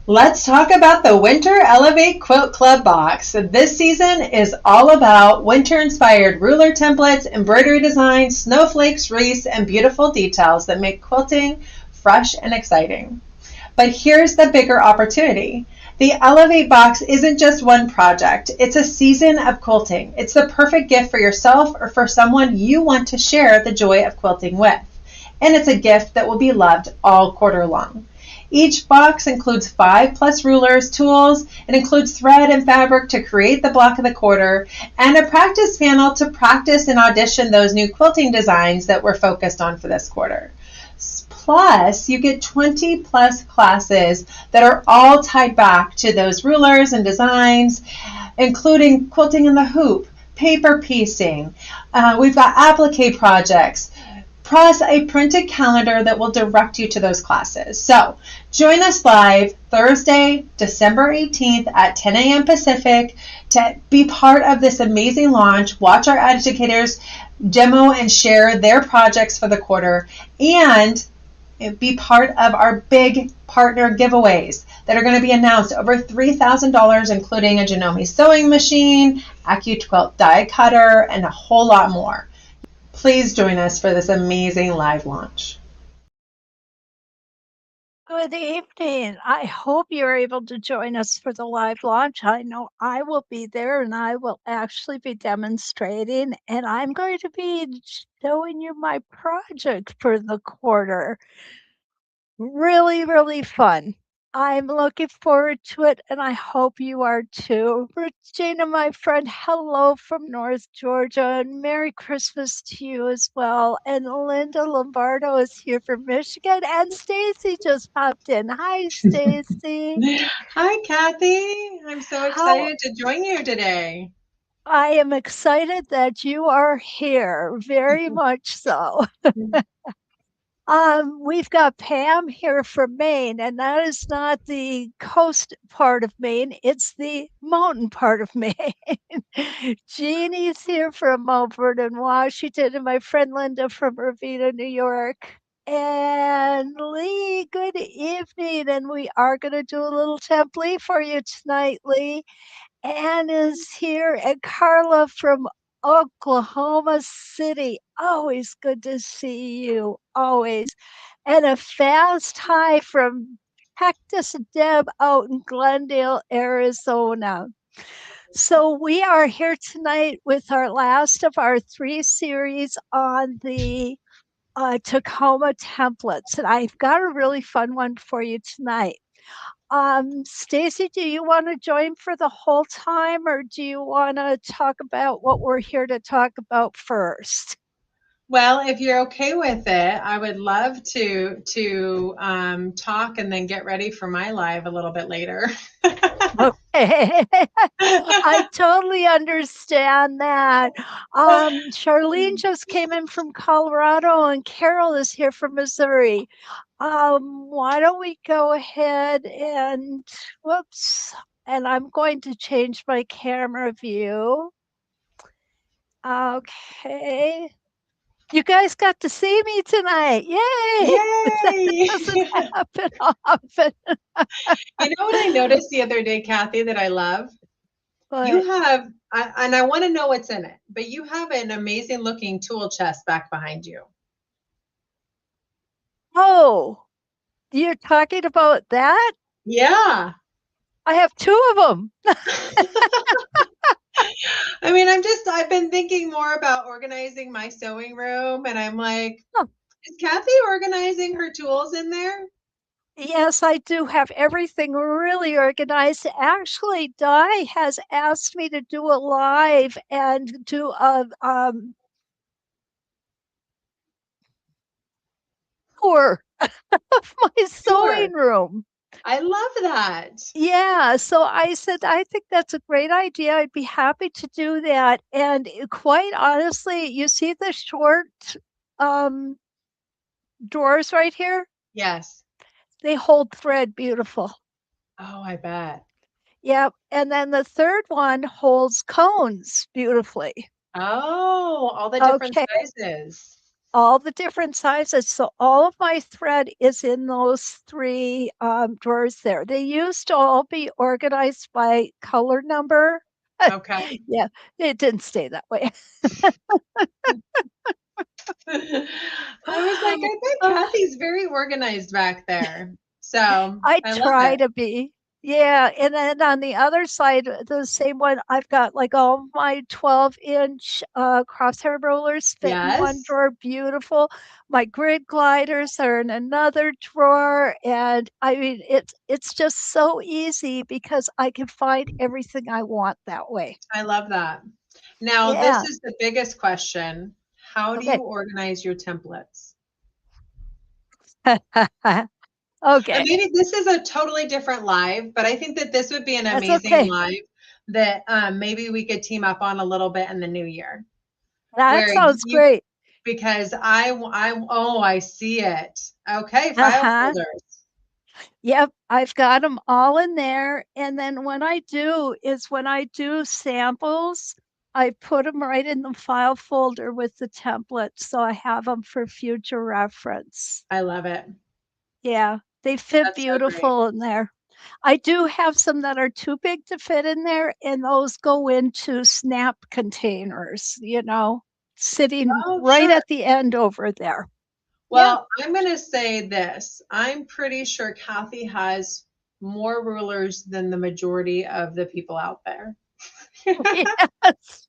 Let's talk about the Winter Elevate Quilt Club box. This season is all about winter-inspired ruler templates, embroidery designs, snowflakes, wreaths, and beautiful details that make quilting fresh and exciting. But here's the bigger opportunity. The Elevate box isn't just one project. It's a season of quilting. It's the perfect gift for yourself or for someone you want to share the joy of quilting with. And it's a gift that will be loved all quarter long. Each box includes 5+ rulers, tools. It includes thread and fabric to create the block of the quarter, and a practice panel to practice and audition those new quilting designs that we're focused on for this quarter. Plus, you get 20+ classes that are all tied back to those rulers and designs, including quilting in the hoop, paper piecing. We've got applique projects, plus a printed calendar that will direct you to those classes. So join us live Thursday, December 18th at 10 a.m. Pacific to be part of this amazing launch. Watch our educators demo and share their projects for the quarter, and be part of our big partner giveaways that are going to be announced. Over $3,000, including a Janome sewing machine, AccuQuilt die cutter, and a whole lot more. Please join us for this amazing live launch. Good evening. I hope you're able to join us for the live launch. I know I will be there, and I will actually be demonstrating, and I'm going to be showing you my project for the quarter. Really, really fun. I'm looking forward to it, and I hope you are too. Regina, my friend, hello from North Georgia, and Merry Christmas to you as well. And Linda Lombardo is here from Michigan, and Stacy just popped in. Hi, Stacy. Hi, Kathy. I'm so excited to join you today. I am excited that you are here, very much so. We've got Pam here from Maine, and that is not the coast part of Maine, it's the mountain part of Maine. Jeannie's here from Mount Vernon, Washington, and my friend Linda from Ravenna, New York. And Lee, good evening. And we are going to do a little template for you tonight, Lee. Anne is here, and Carla from Oklahoma City. Always good to see you, always. And a fast hi from Cactus Deb out in Glendale, Arizona. So we are here tonight with our last of our 3 series on the Tacoma templates. And I've got a really fun one for you tonight. Stacy, do you want to join for the whole time, or do you want to talk about what we're here to talk about first? Well, if you're okay with it, I would love to talk and then get ready for my live a little bit later. Okay. I totally understand that. Charlene just came in from Colorado, and Carol is here from Missouri. Why don't we go ahead and, whoops, and I'm going to change my camera view. Okay. You guys got to see me tonight. Yay! Yay! That doesn't happen often. You know what I noticed the other day, Kathy, that I love? But You have, and I want to know what's in it, but you have an amazing looking tool chest back behind you. oh, you're talking about that? Yeah. I have 2 of them. I mean, I've been thinking more about organizing my sewing room, and I'm like, is Kathy organizing her tools in there? Yes, I do have everything really organized. Actually, Di has asked me to do a live and do a tour of my sewing room. I love that. Yeah, so I said, I think that's a great idea. I'd be happy to do that. And quite honestly, you see the short drawers right here? Yes. They hold thread beautiful. Oh, I bet. Yep. And then the third one holds cones beautifully. Oh, all the different Okay. sizes. all the different sizes. So all of my thread is in those three drawers there. They used to all be organized by color number. Okay. Yeah, it didn't stay that way. I was like, I bet Kathy's very organized back there. So I I love try it. to be. Yeah, and then on the other side, the same one, I've got like all my 12-inch crosshair rollers fit in one Yes, drawer, beautiful. My grid gliders are in another drawer, and I mean it's just so easy because I can find everything I want that way. I love that. Now, this Yeah. is the biggest question. How do you Okay. organize your templates? And Okay. maybe this is a totally different live, but I think that this would be an That's amazing okay. live that maybe we could team up on a little bit in the new year, That where sounds you, great. because oh, I see it. Okay, file Uh-huh. folders. Yep, I've got them all in there, and then when I do samples, I put them right in the file folder with the templates, so I have them for future reference. I love it. Yeah, they fit That's so great. beautiful in there. I do have some that are too big to fit in there, and those go into snap containers, sitting Oh, right sure. at the end over there. Yeah. Well, I'm going to say this. I'm pretty sure Kathy has more rulers than the majority of the people out there. Yes.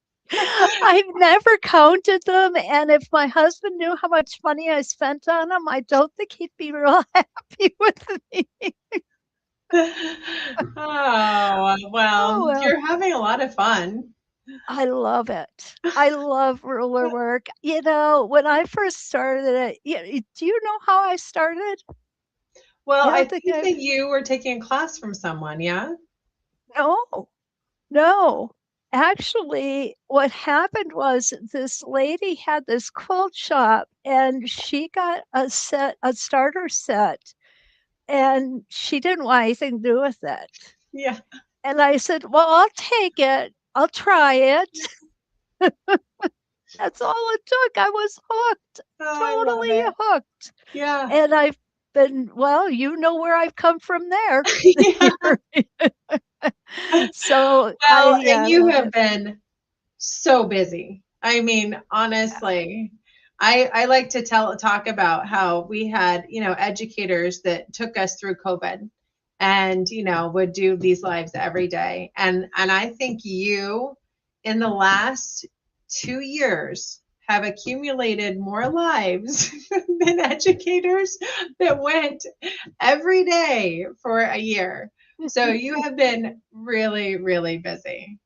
I've never counted them, and if my husband knew how much money I spent on them, I don't think he'd be real happy with me. Oh, Oh, well, well, you're having a lot of fun. I love it. I love ruler work. When I first started it, do you know how I started? Well, You I don't think think I that you were taking a class from someone, yeah? No, no. Actually, what happened was this lady had this quilt shop and she got a starter set, and she didn't want anything to do with it. Yeah. And I said, "Well, I'll take it. I'll try it." That's all it took. I was hooked, Oh, I love totally it. hooked. Yeah. And I've been, well, where I've come from there. Yeah. So Well, and I you love have it. been so busy. I mean, honestly, I like to talk about how we had, educators that took us through COVID and, would do these lives every day. And I think you in the last 2 years have accumulated more lives than educators that went every day for a year. So you have been really, really busy.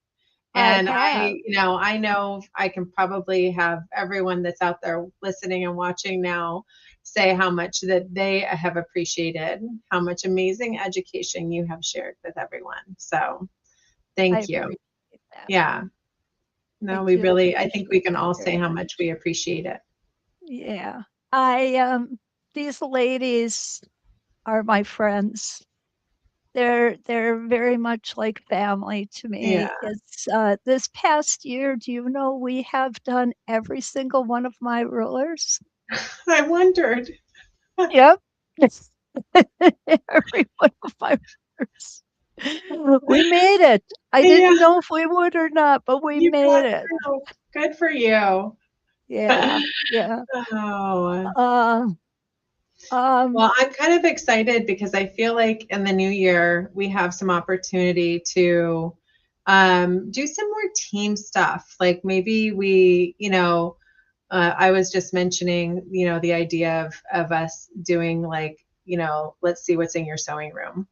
I And have. I know I can probably have everyone that's out there listening and watching now say how much that they have appreciated, how much amazing education you have shared with everyone. So I thank you. appreciate that. Yeah. I No, do I think we appreciate can that all say very how much. much we appreciate it. Yeah. I these ladies are my friends. They're very much like family to Yeah. me. It's this past year, do you know we have done every single one of my rulers? I wondered. Yep. Every one of my rulers. We made it. I Yeah, didn't know if we would or not, but we you got made it. through. Good for you. Yeah. Yeah. Oh, Uh, um, well, I'm kind of excited because I feel like in the new year we have some opportunity to do some more team stuff. Like maybe I was just mentioning, the idea of us doing like, let's see what's in your sewing room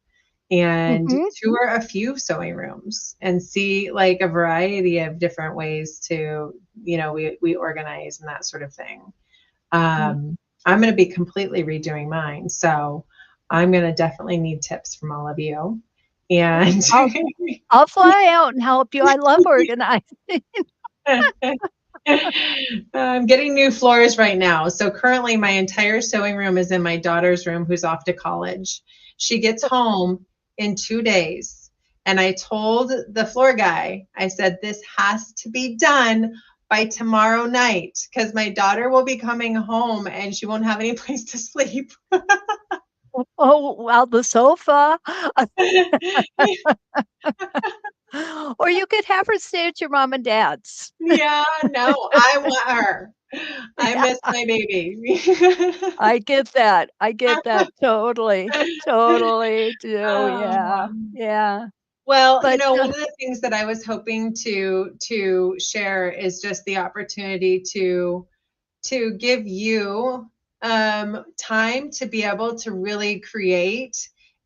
and mhm. tour a few sewing rooms and see like a variety of different ways to, we organize and that sort of thing. I'm going to be completely redoing mine. So I'm going to definitely need tips from all of you. And I'll I'll fly out and help you. I love organizing. I'm getting new floors right now. So currently my entire sewing room is in my daughter's room who's off to college. She gets home in 2 days. And I told the floor guy, I said, this has to be done by tomorrow night, because my daughter will be coming home and she won't have any place to sleep. Oh, well, the sofa. Or you could have her stay at your mom and dad's. Yeah, no, I want her. I Yeah, miss my baby. I get that. I get that totally. Totally do. Yeah. Um, Yeah. well, But one of the things that I was hoping to share is just the opportunity to give you time to be able to really create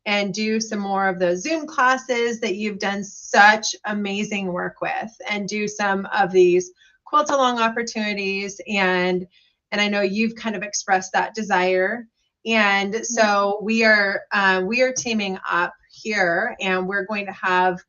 and do some more of those Zoom classes that you've done such amazing work with, and do some of these quilt along opportunities. And I know you've kind of expressed that desire. And so we are teaming up here, and we're going to have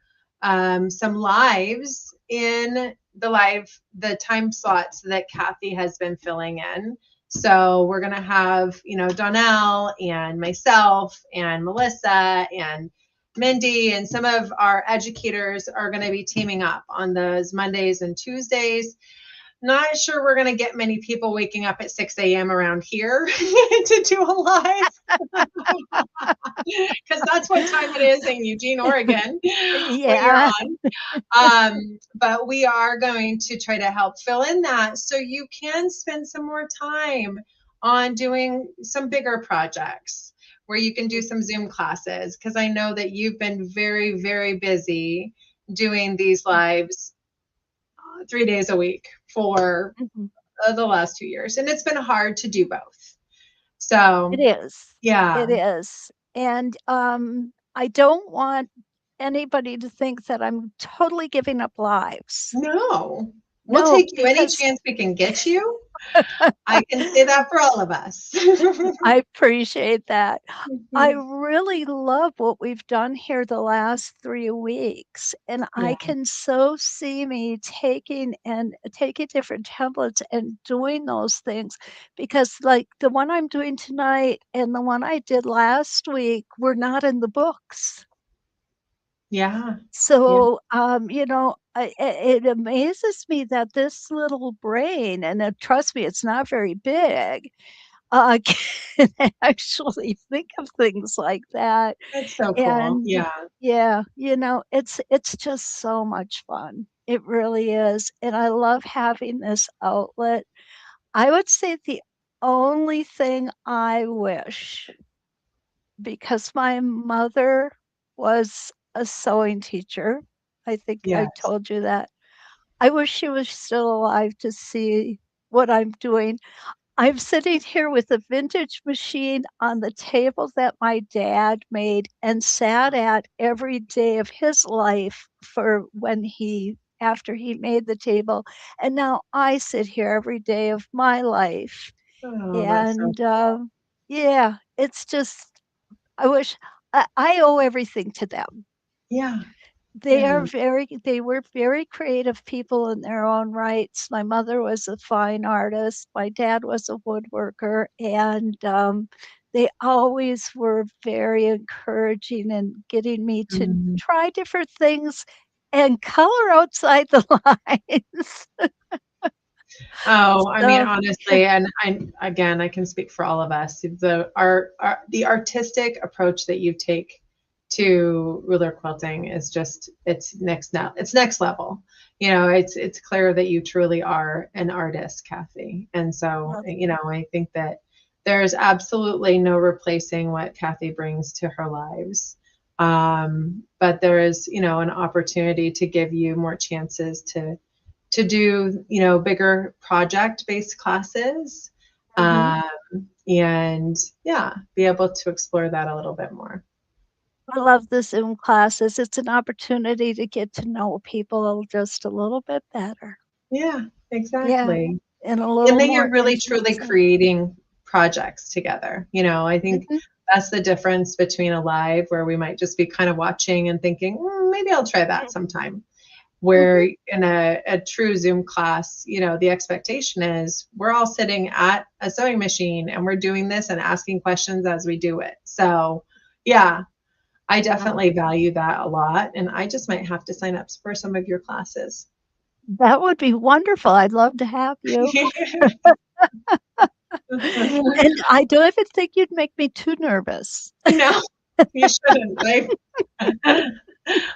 some lives in the time slots that Kathy has been filling in. So we're going to have, Donnell and myself and Melissa and Mindy, and some of our educators are going to be teaming up on those Mondays and Tuesdays. Not sure we're going to get many people waking up at 6 a.m. around here to do a live, because that's what time it is in Eugene, Oregon, when you're yeah. on. But we are going to try to help fill in that so you can spend some more time on doing some bigger projects where you can do some Zoom classes, because I know that you've been very, very busy doing these lives 3 days a week for Mhm. the last 2 years, and it's been hard to do both. So It is. yeah. It is. And I don't want anybody to think that I'm totally giving up lives. No, we'll No, take you any because chance we can get you. I can say that for all of us. I appreciate that. I Mhm. really love what we've done here the last 3 weeks, and I Yeah. can so see me taking different templates and doing those things, because, like, the one I'm doing tonight and the one I did last week were not in the books. Yeah. Yeah. So, it amazes me that this little brain, and, trust me, it's not very big, can actually think of things like that. That's so cool. And Yeah. yeah, it's just so much fun. It really is. And I love having this outlet. I would say the only thing I wish, because my mother was a sewing teacher, I think I Yes. told you that. I wish she was still alive to see what I'm doing. I'm sitting here with a vintage machine on the table that my dad made and sat at every day of his life for after he made the table. And now I sit here every day of my life. Oh, that's so And cool. yeah, it's just, I wish I owe everything to them. Yeah. They Yeah. are they were very creative people in their own rights. My mother was a fine artist. My dad was a woodworker, and they always were very encouraging and getting me to Mhm. try different things and color outside the lines. Oh, I mean, So, honestly, and I can speak for all of us. The artistic approach that you take to ruler quilting is just it's next level. It's clear that you truly are an artist, Kathy. And so, well, I think that there's absolutely no replacing what Kathy brings to her lives. But there is, an opportunity to give you more chances to do, bigger project-based classes, mhm. um, and yeah, be able to explore that a little bit more. I love the Zoom classes. It's an opportunity to get to know people just a little bit better. Yeah, Yeah, exactly. and a And little then more you're really truly intimacy. creating projects together. I think Mhm, that's the difference between a live where we might just be kind of watching and thinking, maybe I'll try that sometime. Where mhm. in a true Zoom class, the expectation is we're all sitting at a sewing machine and we're doing this and asking questions as we do it. So, yeah, I Yeah. definitely value that a lot. And I just might have to sign up for some of your classes. That would be wonderful. I'd love to have you. And I don't even think you'd make me too nervous. No, you shouldn't.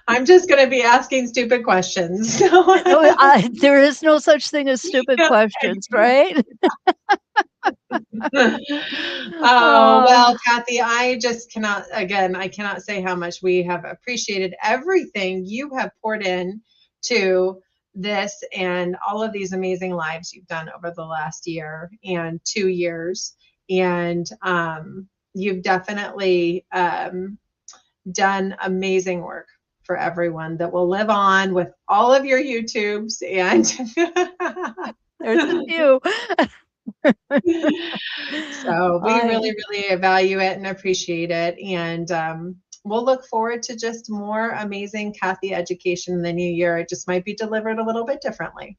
I'm just going to be asking stupid questions. No, there is no such thing as stupid questions, right? Oh, Oh, well, Kathy, I just cannot, again, I cannot say how much we have appreciated everything you have poured in to this and all of these amazing lives you've done over the last year and 2 years. And you've definitely done amazing work for everyone that will live on with all of your YouTubes and there's a few. so we I really, really value it and appreciate it. And we'll look forward to just more amazing Kathy education in the new year. It just might be delivered a little bit differently.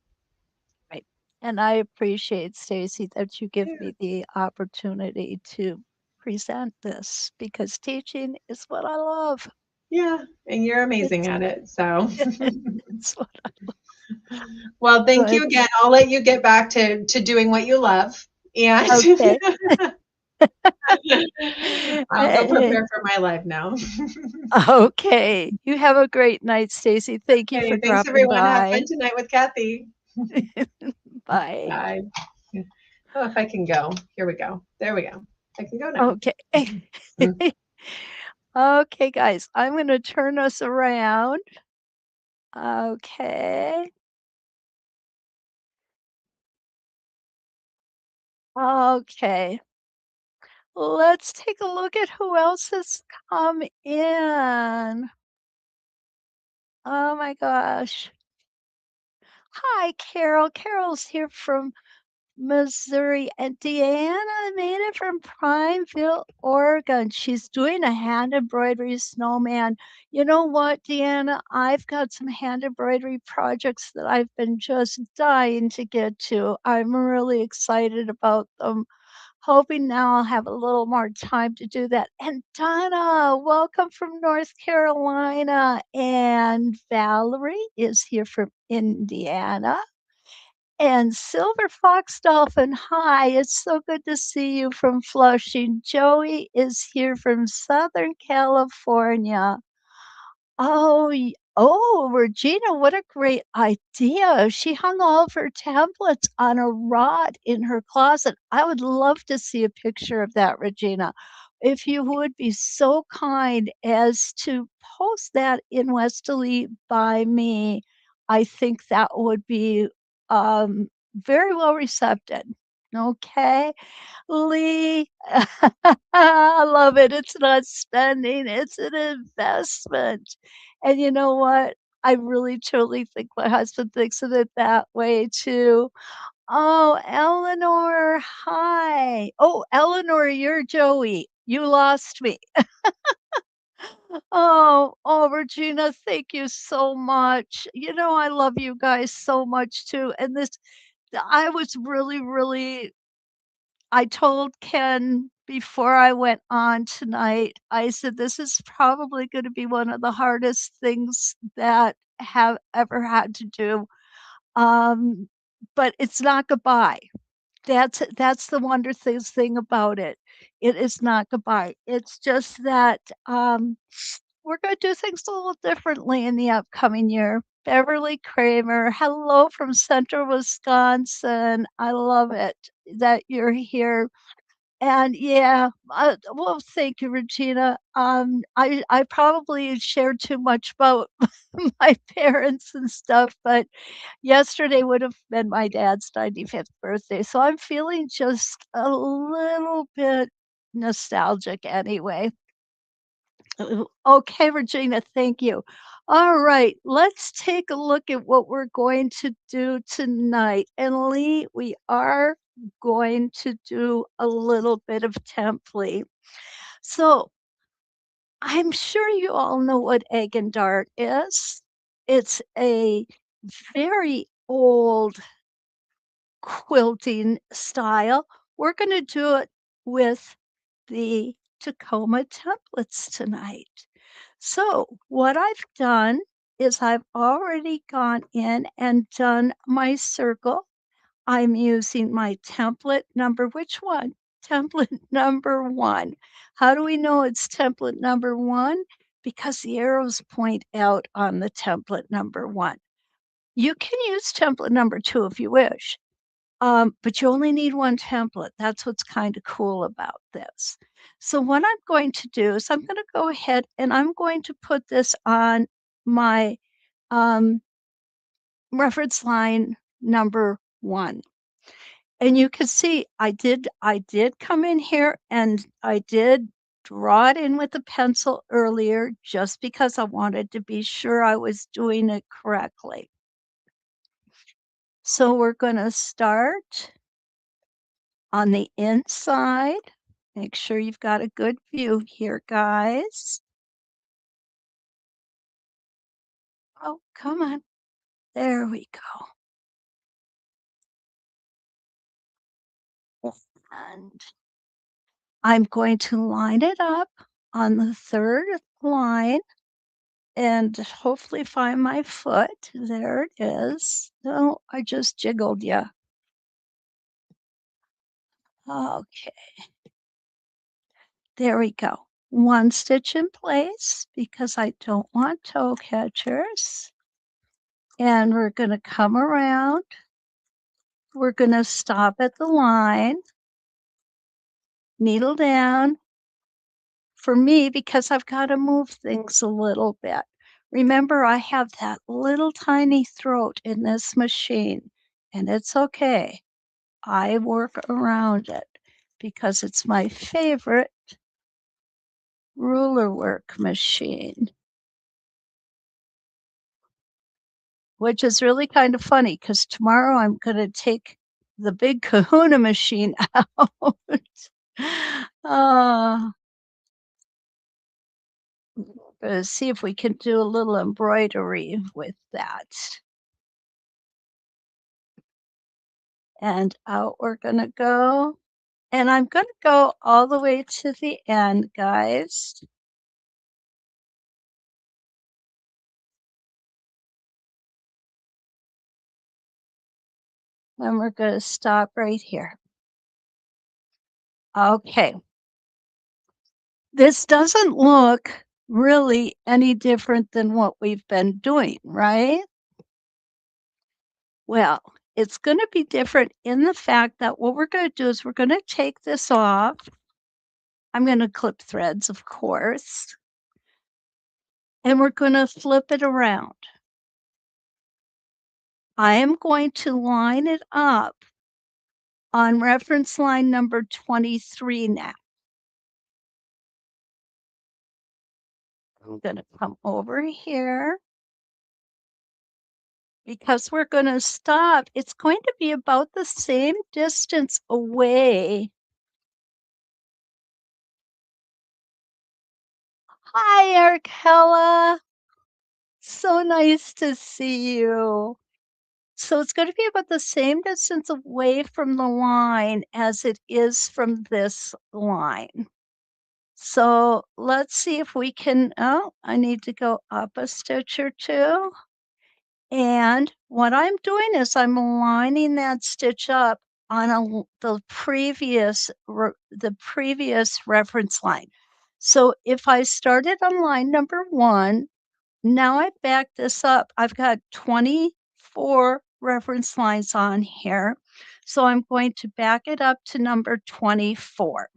right. And I appreciate, Stacy, that you give Yeah. me the opportunity to present this because teaching is what I love. Yeah, and you're amazing It's at it. So, it's what I well, thank love. you again. I'll let you get back to doing what you love. And Okay. I'll go Eh, prepare for my live now. okay. You have a great night, Stacy. Thank you for Okay, thanks dropping everyone. Have by. fun tonight with Kathy. Bye. Bye. Oh, if I can go. Here we go. There we go. I can go now. Okay. Okay, guys, I'm going to turn us around. Okay. Okay. Let's take a look at who else has come in. Oh my gosh. Hi, Carol. Carol's here from Missouri, and Deanna made it from Primeville, Oregon. She's doing a hand embroidery snowman. You know what, Deanna? I've got some hand embroidery projects that I've been just dying to get to. I'm really excited about them. Hoping now I'll have a little more time to do that. And Donna, welcome from North Carolina. And Valerie is here from Indiana. And Silver Fox Dolphin, hi, it's so good to see you from Flushing. Joey is here from Southern California. Oh, Regina, what a great idea. She hung all of her templates on a rod in her closet. I would love to see a picture of that, Regina. If you would be so kind as to post that in Westalee by me, I think that would be very well received. Okay. Lee, I love it. It's not spending, it's an investment. And you know what? I really truly think my husband thinks of it that way too. Oh, Eleanor, hi. Oh, Eleanor, you're Joey. You lost me. Oh, Regina, thank you so much. You know, I love you guys so much too. And this, I was really I told Ken before I went on tonight, I said, "This is probably gonna be one of the hardest things that have ever had to do." Um, but it's not goodbye. That's the thing about it. It is not goodbye. It's just that, we're gonna do things a little differently in the upcoming year. Beverly Kramer, hello from Central Wisconsin. I love it that you're here. And yeah, well, thank you, Regina. I probably shared too much about my parents and stuff, but yesterday would have been my dad's 95th birthday, so I'm feeling just a little bit nostalgic anyway. Okay, Regina, thank you. All right, let's take a look at what we're going to do tonight. And Lee, we are going to do a little bit of template. So I'm sure you all know what egg and dart is. It's a very old quilting style. We're going to do it with the Tacoma templates tonight. So what I've done is I've already gone in and done my circle. I'm using my template number, which one? Template number 1. How do we know it's template number 1? Because the arrows point out on the template number 1. You can use template number 2 if you wish, but you only need one template. That's what's kind of cool about this. So what I'm going to do is I'm going to go ahead and I'm going to put this on my um, reference line number 1. And you can see I did come in here and I did draw it in with a pencil earlier just because I wanted to be sure I was doing it correctly. So we're going to start on the inside. Make sure you've got a good view here, guys. Oh, come on. There we go. And I'm going to line it up on the third line and hopefully find my foot. There it is. No, I just jiggled you. Okay. There we go. One stitch in place because I don't want toe catchers. And we're going to come around. We're going to stop at the line, needle down. For me, because I've got to move things a little bit. Remember, I have that little tiny throat in this machine, and it's okay. I work around it because it's my favorite ruler work machine, which is really kind of funny because tomorrow I'm going to take the big kahuna machine out. See if we can do a little embroidery with that. And out we're going to go. And I'm going to go all the way to the end, guys. And we're going to stop right here. Okay. This doesn't look really any different than what we've been doing, right? Well, it's going to be different in the fact that what we're going to do is we're going to take this off. I'm going to clip threads, of course. And we're going to flip it around. I am going to line it up on reference line number 23 now. I'm going to come over here. Because we're going to stop, it's going to be about the same distance away. Hi, Arkella. So nice to see you. So it's going to be about the same distance away from the line as it is from this line. So let's see if we can, oh, I need to go up a stitch or two. And what I'm doing is I'm lining that stitch up on the previous reference line. So if I started on line number 1, now I back this up. I've got 24 reference lines on here. So I'm going to back it up to number 24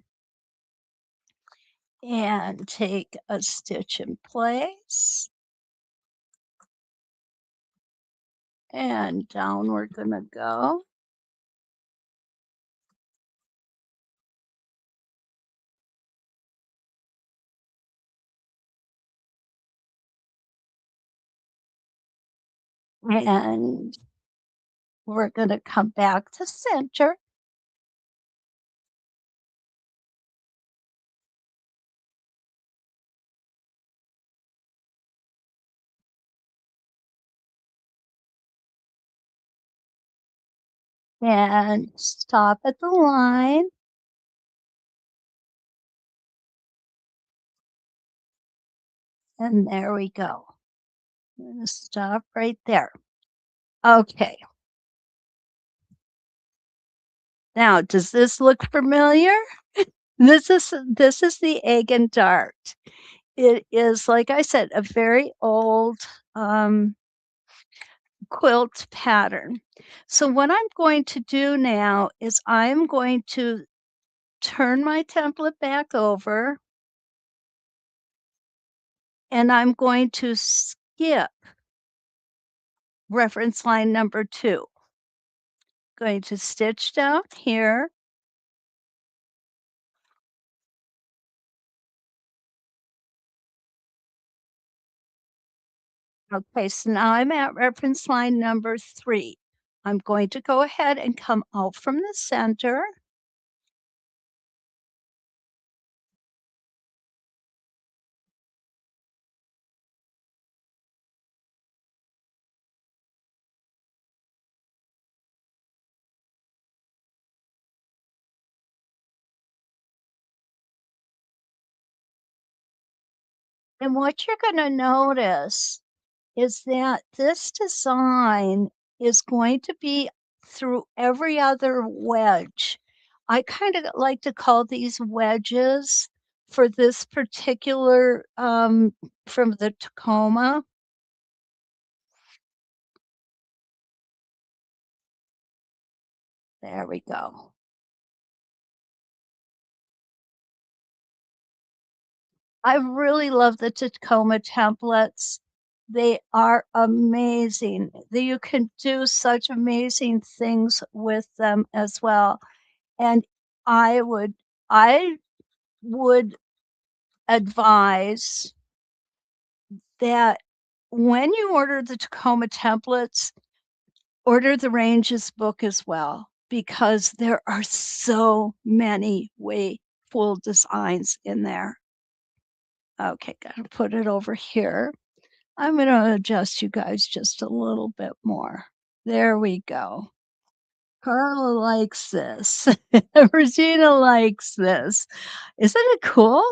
and take a stitch in place. And down we're going to go. And we're going to come back to center. And stop at the line. And there we go. I'm going to stop right there. Okay. Now, does this look familiar? This is the egg and dart. It is, like I said, a very old quilt pattern. So what I'm going to do now is I'm going to turn my template back over, and I'm going to skip reference line number 2. Going to stitch down here. Okay, so now I'm at reference line number 3. I'm going to go ahead and come out from the center. And what you're going to notice is that this design is going to be through every other wedge. I kind of like to call these wedges for this particular from the Tacoma. There we go. I really love the Tacoma templates. They are amazing. You can do such amazing things with them as well. And I would I would advise that when you order the Tacoma templates, order the ranges book as well, because there are so many way full designs in there. Okay, gotta put it over here. I'm gonna adjust you guys just a little bit more. There we go. Carla likes this. Regina likes this. Isn't it cool?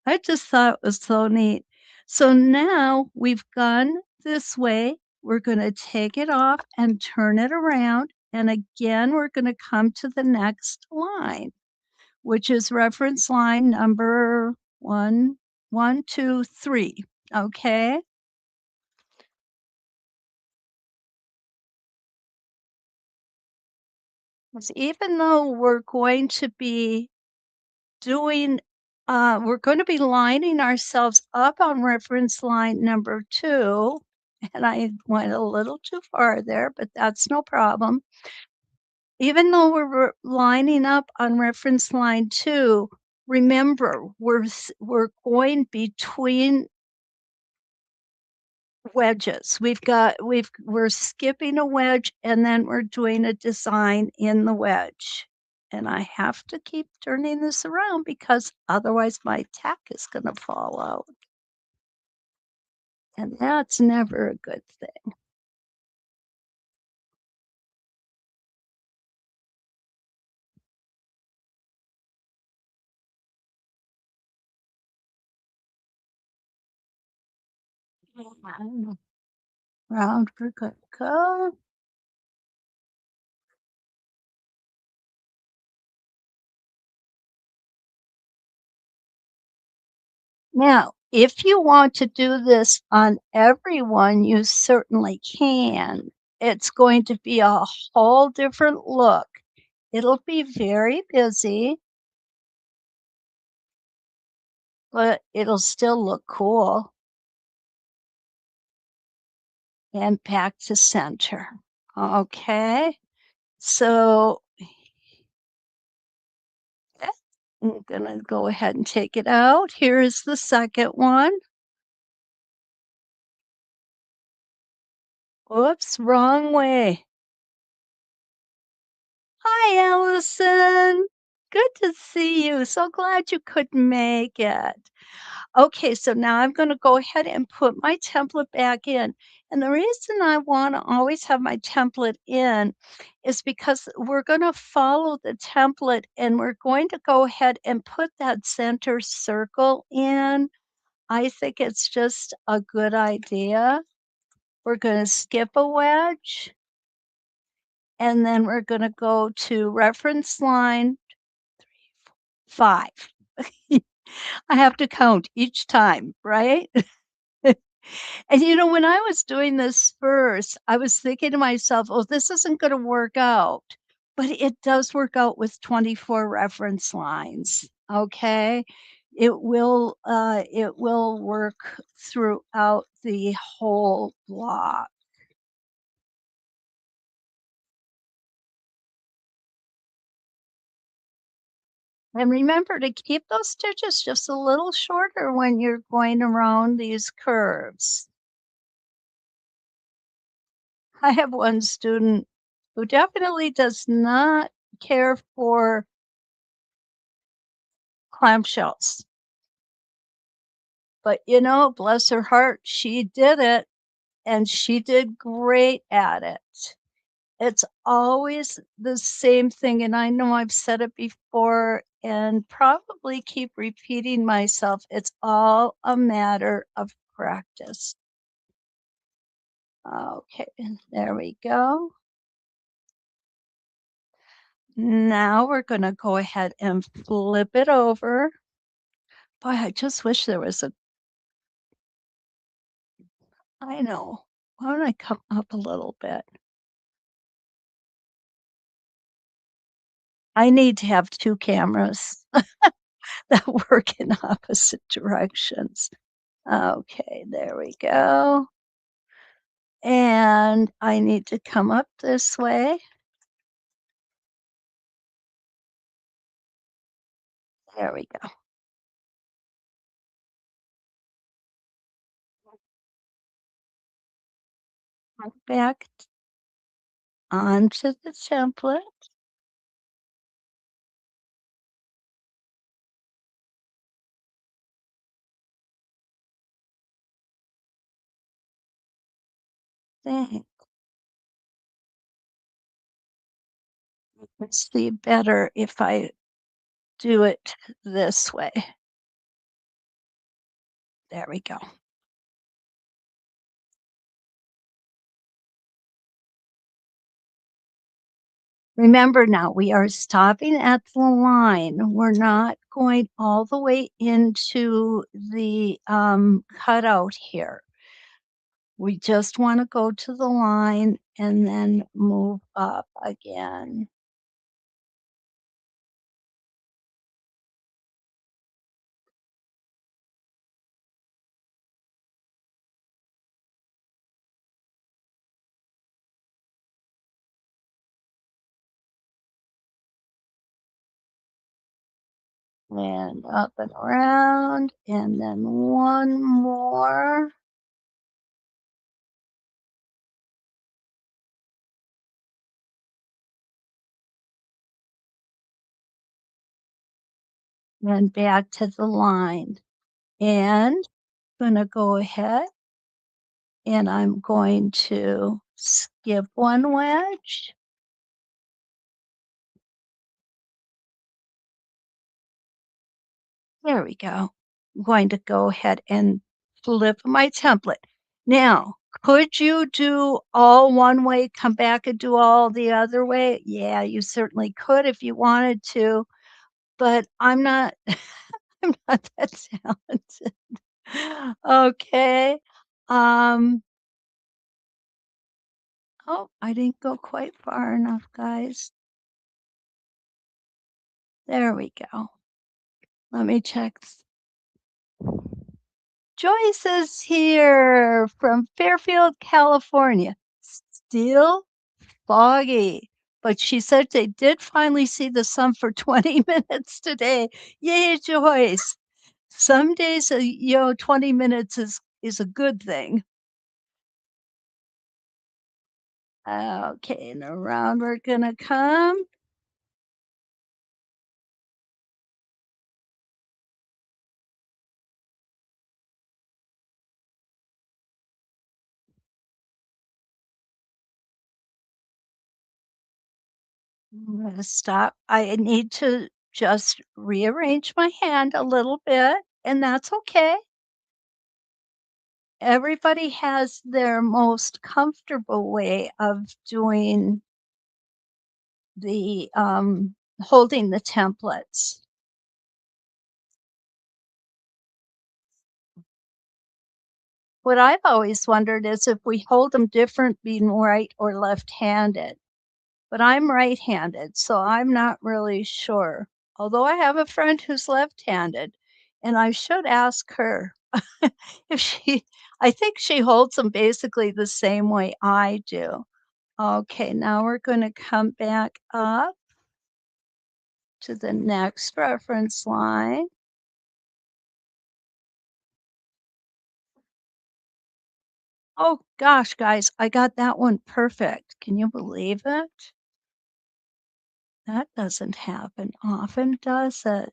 I just thought it was so neat. So now we've gone this way. We're going to take it off and turn it around. And again, we're going to come to the next line, which is reference line number 1, 1, 2, 3. Okay. Even though we're going to be doing we're going to be lining ourselves up on reference line number 2, and I went a little too far there, but that's no problem. Even though we're lining up on reference line 2, remember we're going between wedges. We're skipping a wedge, and then we're doing a design in the wedge. And I have to keep turning this around because otherwise my tack is going to fall out. And that's never a good thing. Round we're going to go. Now, if you want to do this on everyone, you certainly can. It's going to be a whole different look. It'll be very busy, but it'll still look cool. And back to center. Okay, so I'm gonna go ahead and take it out. Here is the second one. Oops, wrong way. Hi, Allison. Good to see you. So glad you could make it. Okay, so now I'm going to go ahead and put my template back in. And the reason I want to always have my template in is because we're going to follow the template, and we're going to go ahead and put that center circle in. I think it's just a good idea. We're going to skip a wedge, and then we're going to go to reference line 5. I have to count each time, right? And when I was doing this first, I was thinking to myself, oh, this isn't going to work out. But it does work out with 24 reference lines. Okay. It will work throughout the whole block. And remember to keep those stitches just a little shorter when you're going around these curves. I have one student who definitely does not care for clamshells. But bless her heart, she did it and she did great at it. It's always the same thing. And I know I've said it before and probably keep repeating myself. It's all a matter of practice. Okay, there we go. Now we're going to go ahead and flip it over. Boy, I just wish there was I know. Why don't I come up a little bit? I need to have 2 cameras that work in opposite directions. Okay, there we go. And I need to come up this way. There we go. Back onto the template. Thanks. Let's see better if I do it this way. There we go. Remember now, we are stopping at the line. We're not going all the way into the cutout here. We just want to go to the line and then move up again. And up and around, and then one more. And back to the line. And I'm going to go ahead and I'm going to skip one wedge. There we go. I'm going to go ahead and flip my template. Now, could you do all one way, come back and do all the other way? Yeah, you certainly could if you wanted to, but I'm not I'm not that talented. Okay. Um, oh, I didn't go quite far enough, guys. There we go. Let me check. Joyce is here from Fairfield, California. Still foggy, but she said they did finally see the sun for 20 minutes today. Yay, Joyce. Some days, 20 minutes is a good thing. Okay, and around we're gonna come. I'm gonna stop. I need to just rearrange my hand a little bit, and that's okay. everybody has their most comfortable way of doing the holding the templates. What I've always wondered is if we hold them different being right or left-handed. But I'm right-handed, so I'm not really sure. Although I have a friend who's left-handed, and I should ask her if she I think she holds them basically the same way I do. Okay, now we're gonna come back up to the next reference line. Oh gosh, guys, I got that one perfect. Can you believe it? That doesn't happen often, does it?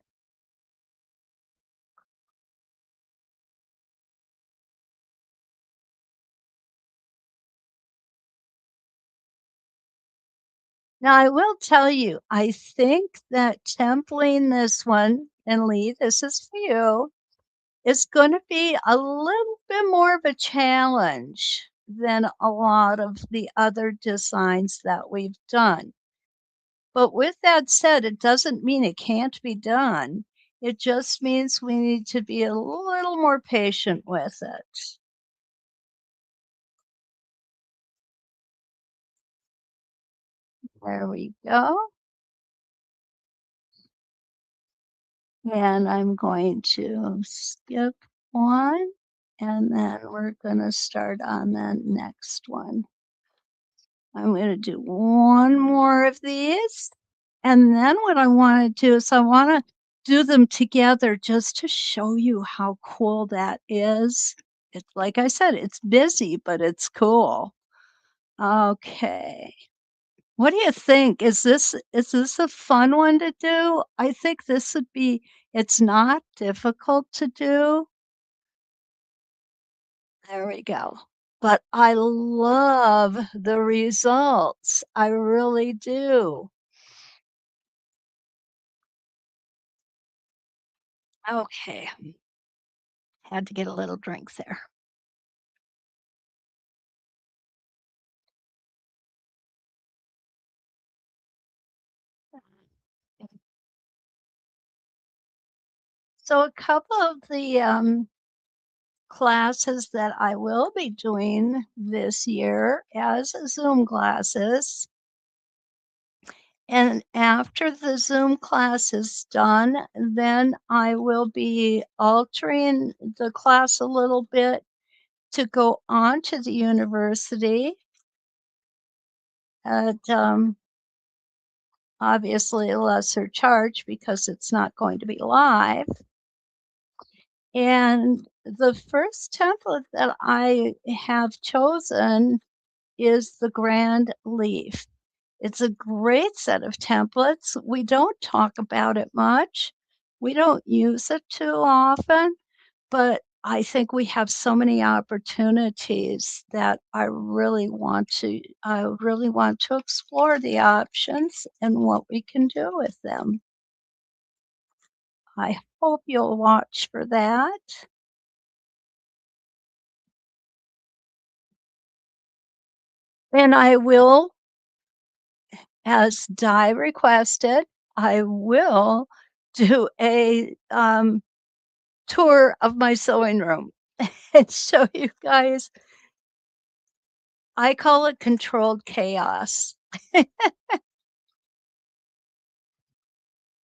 Now, I will tell you, I think that templing this one, and Lee, this is for you, is going to be a little bit more of a challenge than a lot of the other designs that we've done. But with that said, it doesn't mean it can't be done. It just means we need to be a little more patient with it. There we go. And I'm going to skip one, and then we're gonna start on the next one. I'm gonna do one more of these, and then what I wanna do is I wanna do them together just to show you how cool that is. It's like I said, it's busy, but it's cool. Okay. What do you think? Is this a fun one to do? I think this would be it's not difficult to do. There we go. But I love the results. I really do. Okay. Had to get a little drink there. So a couple of the classes that I will be doing this year as Zoom classes. And after the Zoom class is done, then I will be altering the class a little bit to go on to the university at obviously a lesser charge because it's not going to be live. And the first template that I have chosen is the Grand Leaf. It's a great set of templates. We don't talk about it much. We don't use it too often, but I think we have so many opportunities that I really want to explore the options and what we can do with them. I hope you'll watch for that. And I will, as Di requested, I will do a tour of my sewing room and show you guys. I call it controlled chaos.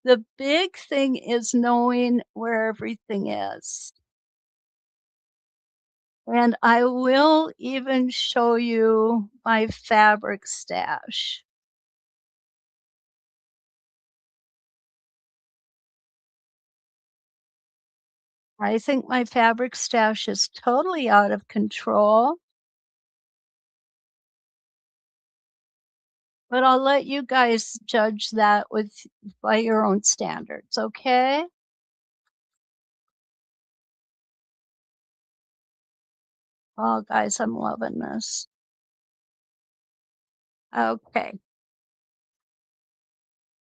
The big thing is knowing where everything is. And I will even show you my fabric stash. I think my fabric stash is totally out of control, but I'll let you guys judge that by your own standards, okay? Oh, guys, I'm loving this. Okay.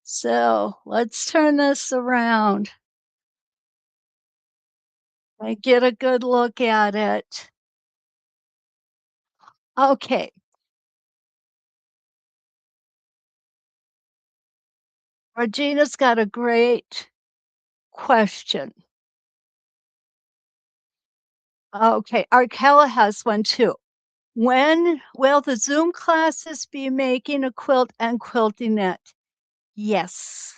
So let's turn this around. I get a good look at it. Okay. Regina's got a great question. Okay, Arkella has one too. When will the Zoom classes be making a quilt and quilting it? Yes,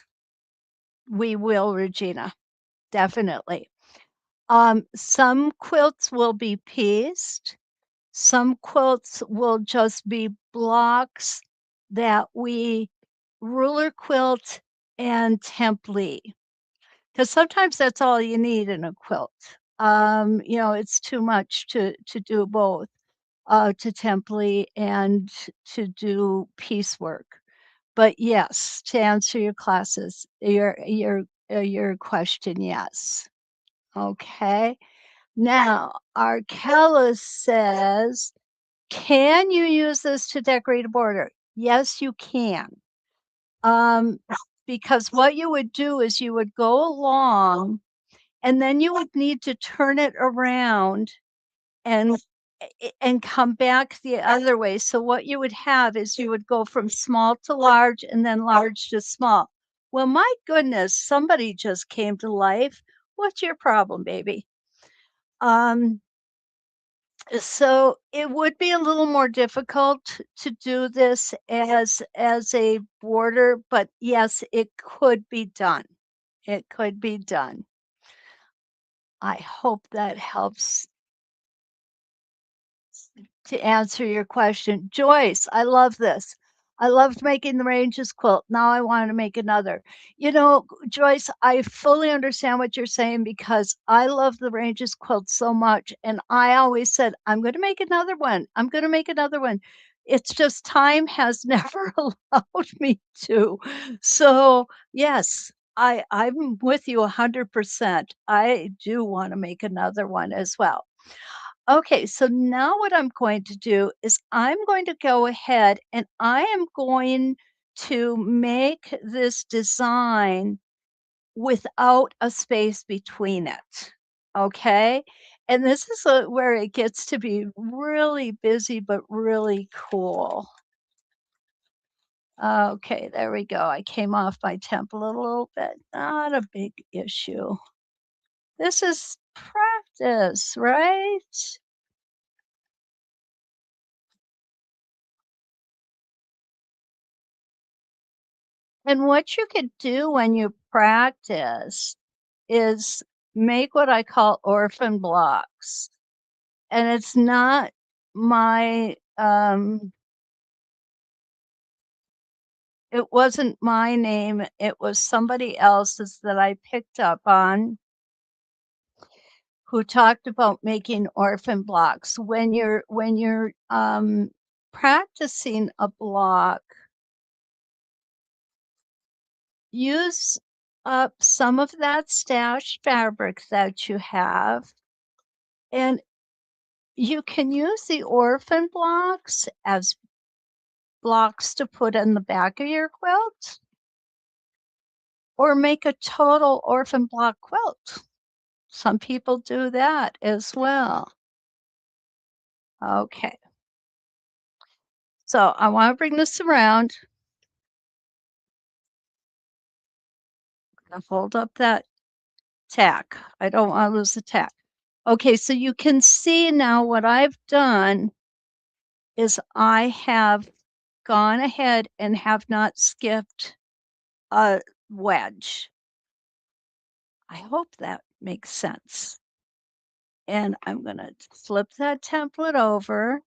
we will, Regina. Definitely. Some quilts will be pieced. Some quilts will just be blocks that we ruler quilt and template. Because sometimes that's all you need in a quilt. It's too much to do both, to template and to do piecework. But yes, to answer your question, yes. Okay. Now, Arkella says, can you use this to decorate a border? Yes, you can. Um, because what you would do is you would go along and then you would need to turn it around and and come back the other way. So what you would have is you would go from small to large and then large to small. Well, my goodness, somebody just came to life. What's your problem, baby? Um, so it would be a little more difficult to do this as a border, but yes, it could be done. It could be done. I hope that helps to answer your question. Joyce, I love this. I loved making the ranges quilt. Now I want to make another. Joyce, I fully understand what you're saying because I love the ranges quilt so much. And I always said, I'm going to make another one. I'm going to make another one. It's just time has never allowed me to. So, yes, I'm with you 100%. I do want to make another one as well. Okay, so now what I'm going to do is I'm going to go ahead and I am going to make this design without a space between it. Okay. And this is where it gets to be really busy, but really cool. Okay, there we go. I came off my template a little bit. Not a big issue. This is practice, right? And what you could do when you practice is make what I call orphan blocks. And it's not my it wasn't my name, it was somebody else's that I picked up on who talked about making orphan blocks. When you're practicing a block, use up some of that stash fabric that you have, and you can use the orphan blocks as blocks to put in the back of your quilt or make a total orphan block quilt. Some people do that as well. Okay. So I want to bring this around. I'm going to hold up that tack. I don't want to lose the tack. Okay, so you can see now what I've done is I have gone ahead and have not skipped a wedge. I hope that makes sense. And I'm going to flip that template over.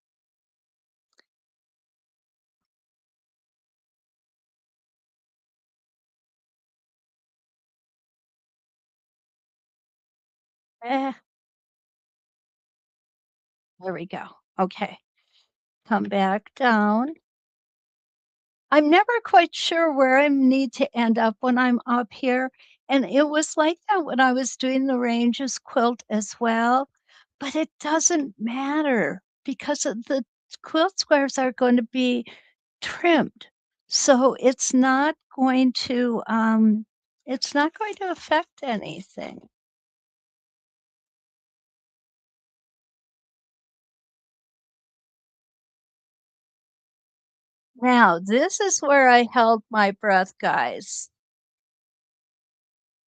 Eh, there we go. Okay. Come back down. I'm never quite sure where I need to end up when I'm up here. And it was like that when I was doing the ranges quilt as well. But it doesn't matter because the quilt squares are going to be trimmed. So it's not going to affect anything. Now, this is where I held my breath, guys.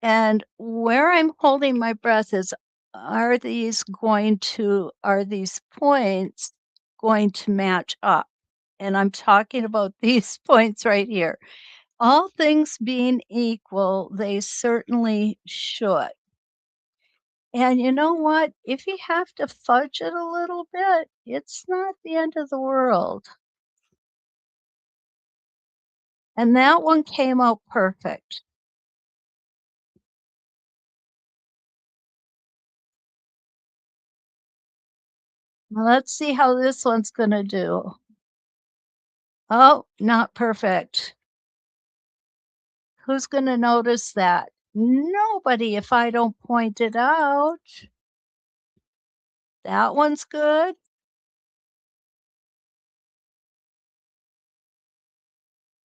And where I'm holding my breath is, are these points going to match up? And I'm talking about these points right here. All things being equal, they certainly should. And you know what? If you have to fudge it a little bit, it's not the end of the world. And that one came out perfect. Now let's see how this one's going to do. Oh, not perfect. Who's going to notice that? Nobody if I don't point it out. That one's good.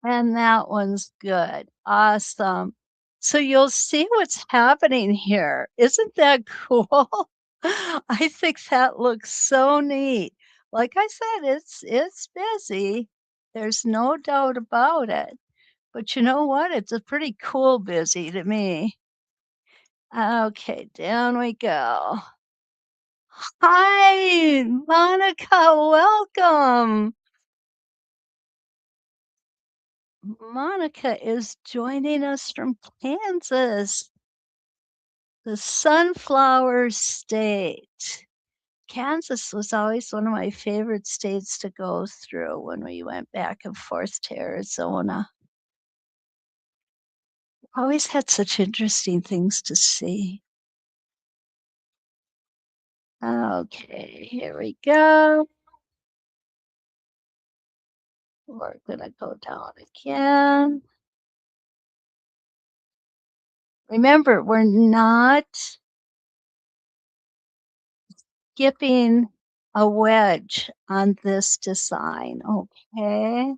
And that one's good. Awesome. So you'll see what's happening here. Isn't that cool? I think that looks so neat. Like I said, it's busy. There's no doubt about it. But you know what? It's a pretty cool busy to me. Okay, down we go. Hi, Monica, welcome. Monica is joining us from Kansas, the Sunflower State. Kansas was always one of my favorite states to go through when we went back and forth to Arizona. Always had such interesting things to see. Okay, here we go. We're gonna go down again. Remember, we're not skipping a wedge on this design, okay?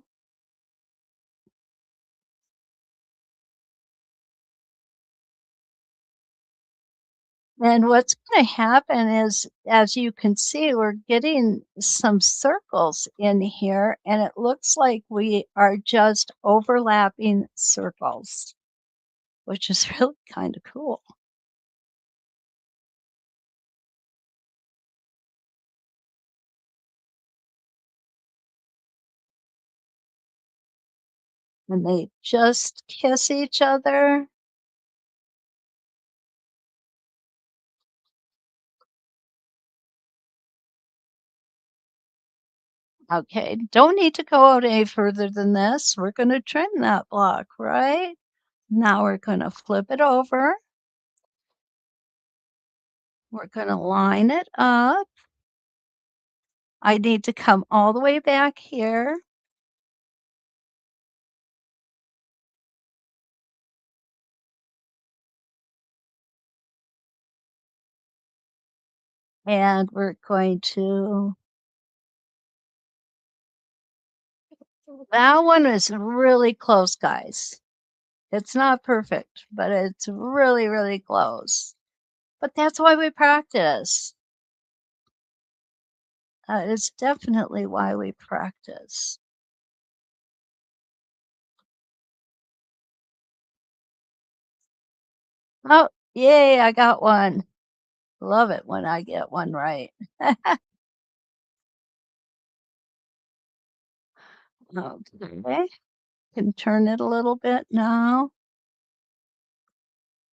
And what's going to happen is, as you can see, we're getting some circles in here, and it looks like we are just overlapping circles, which is really kind of cool. And they just kiss each other. Okay, don't need to go out any further than this. We're going to trim that block, right? Now we're going to flip it over. We're going to line it up. I need to come all the way back here. And we're going to, that one is really close, guys. It's not perfect, but it's really, really close. But that's why we practice. It's definitely why we practice. Oh, yay, I got one. Love it when I get one right. Okay, can turn it a little bit now.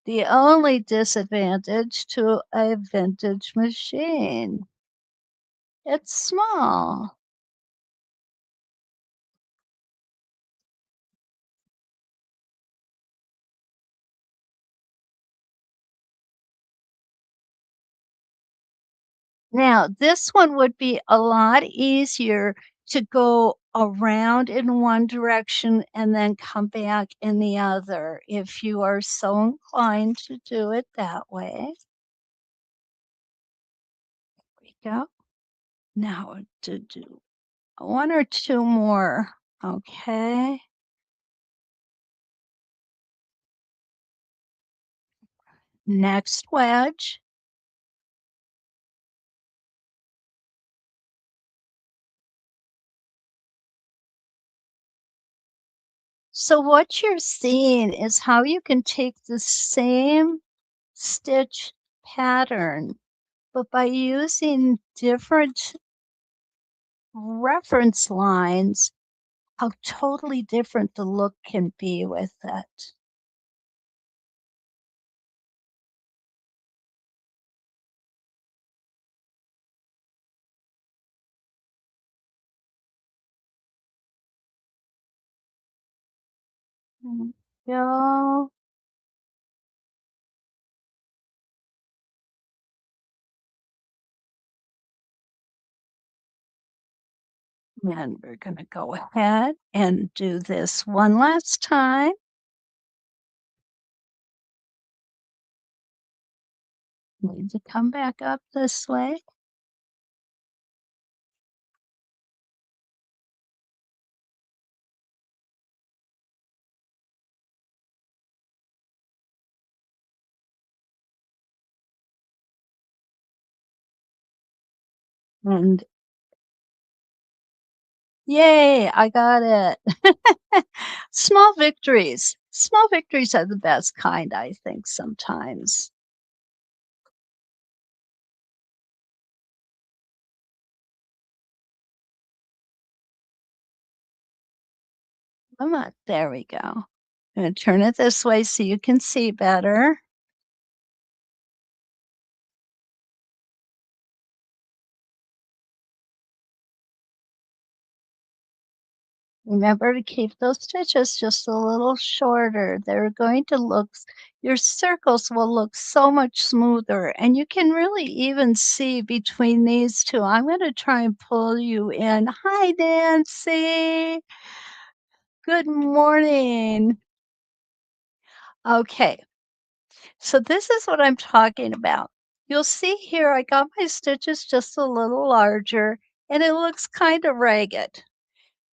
The only disadvantage to a vintage machine, it's small. Now, this one would be a lot easier to go around in one direction and then come back in the other if you are so inclined to do it that way. There we go. Now to do one or two more. Okay. Next wedge. So what you're seeing is how you can take the same stitch pattern, but by using different reference lines, how totally different the look can be with it. Go. And we're going to go ahead and do this one last time. Need to come back up this way. And yay, I got it. Small victories. Small victories are the best kind, I think, sometimes. Come on, there we go. I'm going to turn it this way so you can see better. Remember to keep those stitches just a little shorter. They're going to look, your circles will look so much smoother, and you can really even see between these two. I'm going to try and pull you in. Hi, Nancy. Good morning. Okay, so this is what I'm talking about. You'll see here I got my stitches just a little larger, and it looks kind of ragged.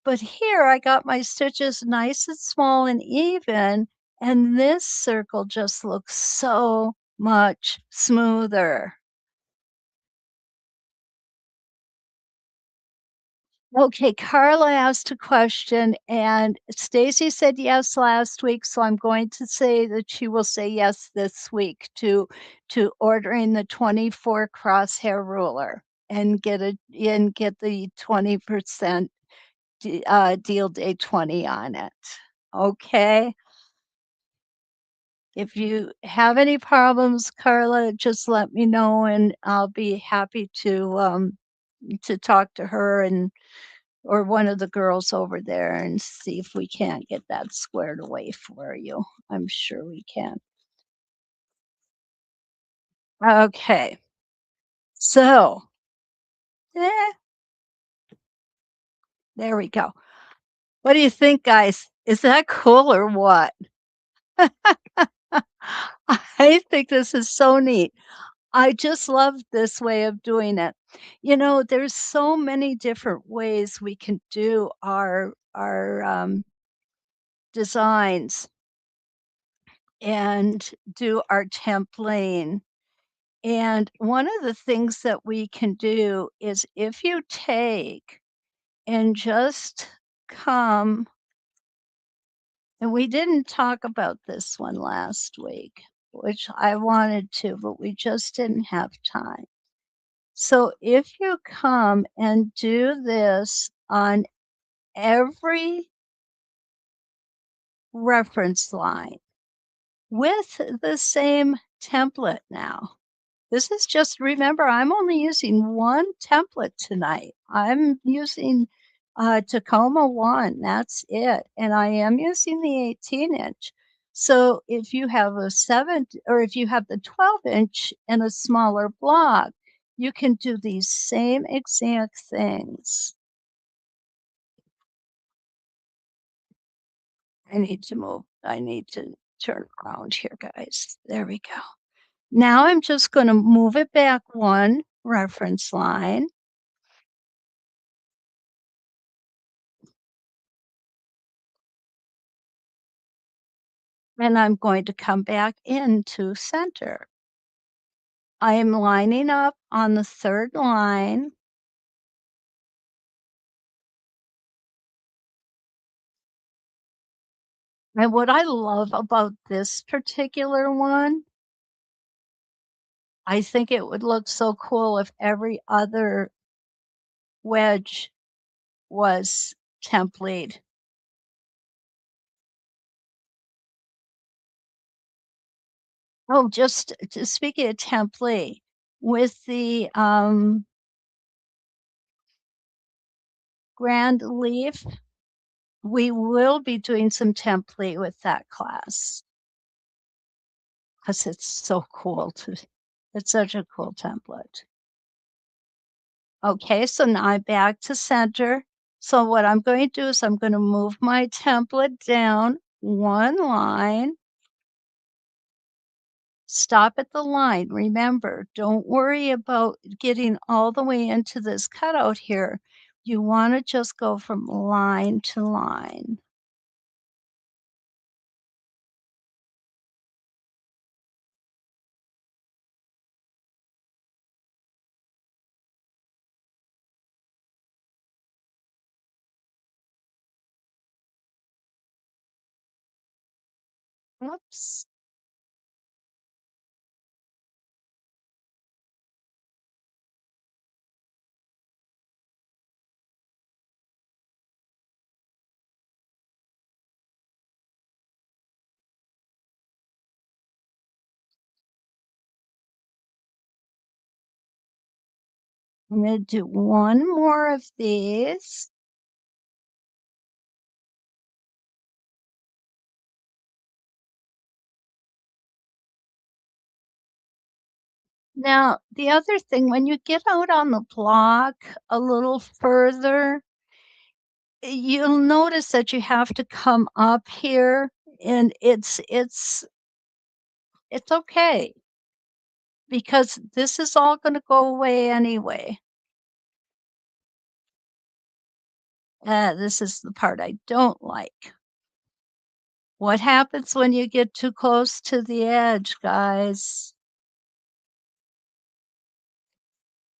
But here I got my stitches nice and small and even, and this circle just looks so much smoother. Okay, Carla asked a question, and Stacy said yes last week, so I'm going to say that she will say yes this week to ordering the 24 crosshair ruler and get the 20% deal day 20 on it. Okay. If you have any problems, Carla, just let me know and I'll be happy to talk to her and or one of the girls over there and see if we can't get that squared away for you. I'm sure we can. Okay. So, eh, there we go. What do you think, guys? Is that cool or what? I think this is so neat. I just love this way of doing it. You know, there's so many different ways we can do our designs and do our templating. And one of the things that we can do is if you take and just come, and we didn't talk about this one last week, which I wanted to, but we just didn't have time. So if you come and do this on every reference line with the same template now. This is just, remember, I'm only using one template tonight. I'm using Tacoma 1, that's it. And I am using the 18-inch. So if you have a 7, or if you have the 12-inch and a smaller block, you can do these same exact things. I need to turn around here, guys. There we go. Now I'm just going to move it back one reference line. And I'm going to come back into center. I am lining up on the third line. And what I love about this particular one, I think it would look so cool if every other wedge was template. Oh, just speaking of template, with the grand leaf, we will be doing some template with that class because it's so cool it's such a cool template. Okay, so now I'm back to center. So what I'm going to do is I'm going to move my template down one line. Stop at the line. Remember, don't worry about getting all the way into this cutout here. You want to just go from line to line. Oops. I'm going to do one more of these. Now, the other thing, when you get out on the block a little further, you'll notice that you have to come up here, and it's okay because this is all going to go away anyway. This is the part I don't like. What happens when you get too close to the edge, guys?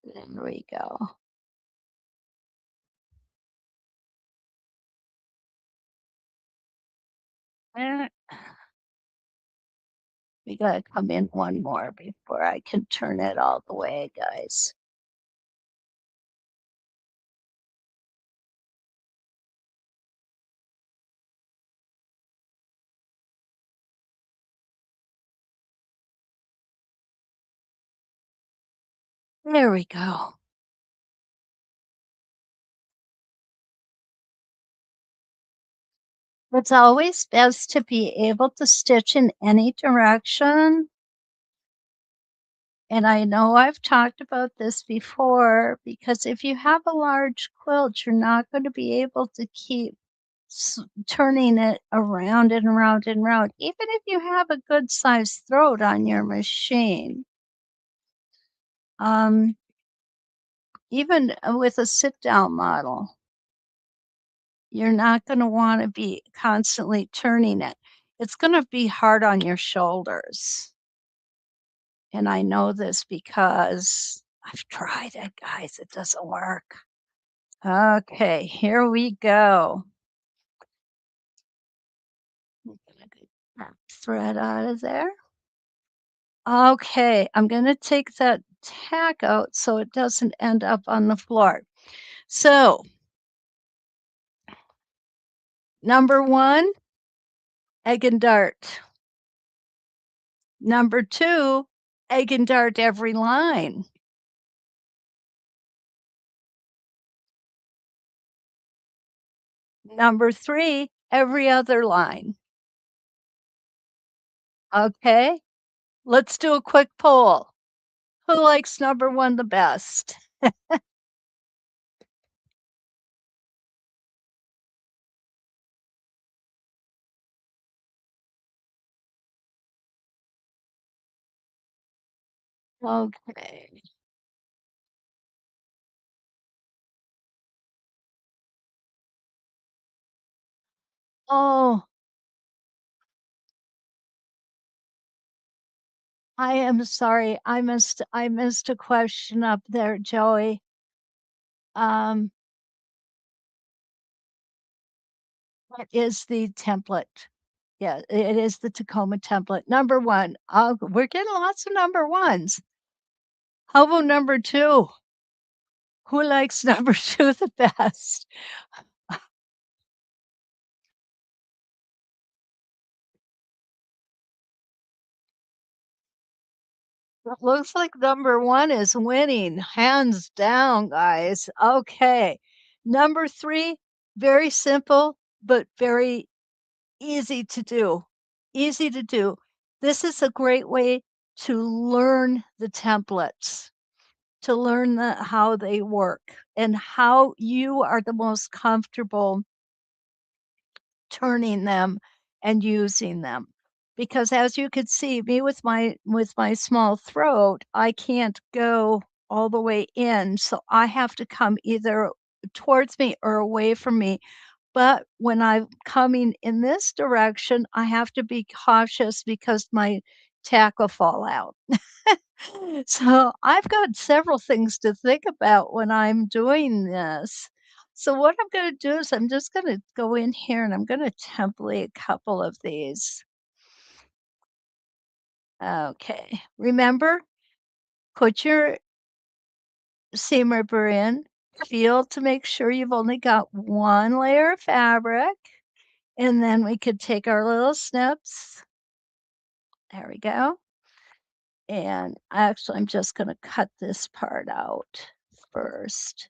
There we go. Eh, we got to come in one more before I can turn it all the way, guys. There we go. It's always best to be able to stitch in any direction. And I know I've talked about this before because if you have a large quilt, you're not going to be able to keep turning it around and around and around, even if you have a good sized throat on your machine. Even with a sit down model, you're not going to want to be constantly turning it. It's going to be hard on your shoulders. And I know this because I've tried it, guys. It doesn't work. Okay, here we go. I'm gonna get that thread out of there. Okay, I'm going to take that tack out so it doesn't end up on the floor. So, number 1, egg and dart. Number 2, egg and dart every line. Number 3, every other line. Okay, let's do a quick poll. Who likes number 1 the best? Okay. Oh, I am sorry. I missed a question up there, Joey. What is the template? Yeah, it is the Tacoma template. Number one. We're getting lots of number ones. How about number two? Who likes number two the best? It looks like number one is winning, hands down, guys. Okay. Number three, very simple, but very easy to do. Easy to do. This is a great way to learn the templates, to learn how they work and how you are the most comfortable turning them and using them. Because as you could see, me with my small throat, I can't go all the way in. So I have to come either towards me or away from me. But when I'm coming in this direction, I have to be cautious because my tack will fall out. So I've got several things to think about when I'm doing this. So what I'm going to do is I'm just going to go in here and I'm going to template a couple of these. Okay. Remember, put your seam ripper in, feel to make sure you've only got one layer of fabric. And then we could take our little snips. There we go. And actually, I'm just going to cut this part out first.